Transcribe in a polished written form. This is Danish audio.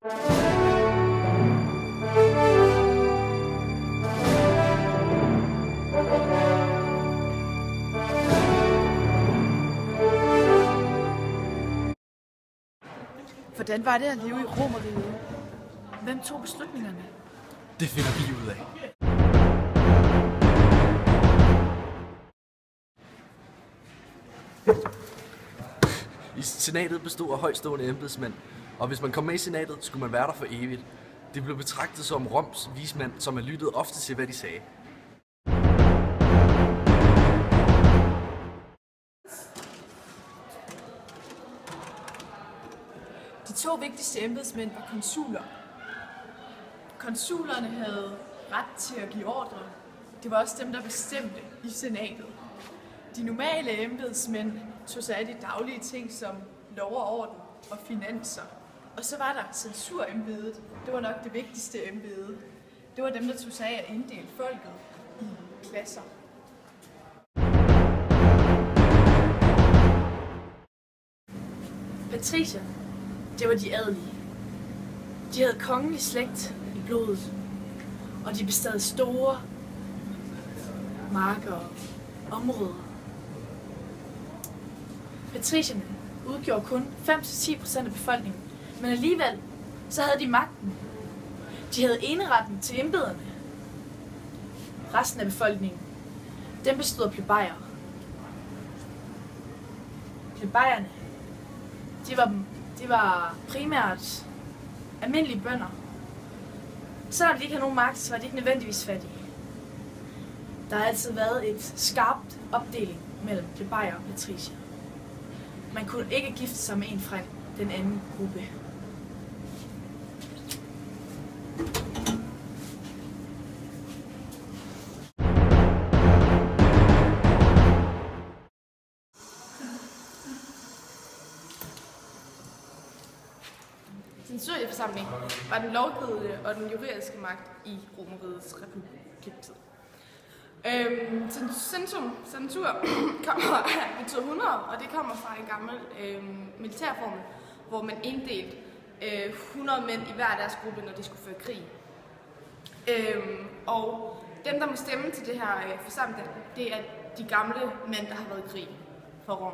Hvordan var det at leve i Romerriget? Hvem tog beslutningerne? Det finder vi ud af. I senatet bestod af højtstående embedsmænd, og hvis man kom med i senatet, skulle man være der for evigt. Det blev betragtet som Roms vismænd, som man lyttede ofte til, hvad de sagde. De to vigtigste embedsmænd var konsuler. Konsulerne havde ret til at give ordre. Det var også dem, der bestemte i senatet. De normale embedsmænd tog sig af de daglige ting som lov og orden og finanser. Og så var der censurembedet. Det var nok det vigtigste embede. Det var dem, der tog sig af at inddele folket i klasser. Patricier, det var de adelige. De havde kongelig slægt i blodet, og de bestod store marker og områder. Patricierne udgjorde kun 5-10% af befolkningen, men alligevel så havde de magten. De havde eneretten til embederne. Resten af befolkningen, den bestod af plebejere. Plebejerne, de var primært almindelige bønder. Selvom de ikke havde nogen magt, så var de ikke nødvendigvis fattige. Der har altid været et skarpt opdeling mellem plebejer og patricier. Man kunne ikke gifte sig med en fra den anden gruppe. Censurieforsamling var den lovgivende og den juridiske magt i Romerrigets republiktid. Censur kommer af 1200, og det kommer fra en gammel militærformel, hvor man inddelte 100 mænd i hver deres gruppe, når de skulle føre krig. Og dem, der må stemme til det her forsamling, det er de gamle mænd, der har været i krig for Rom.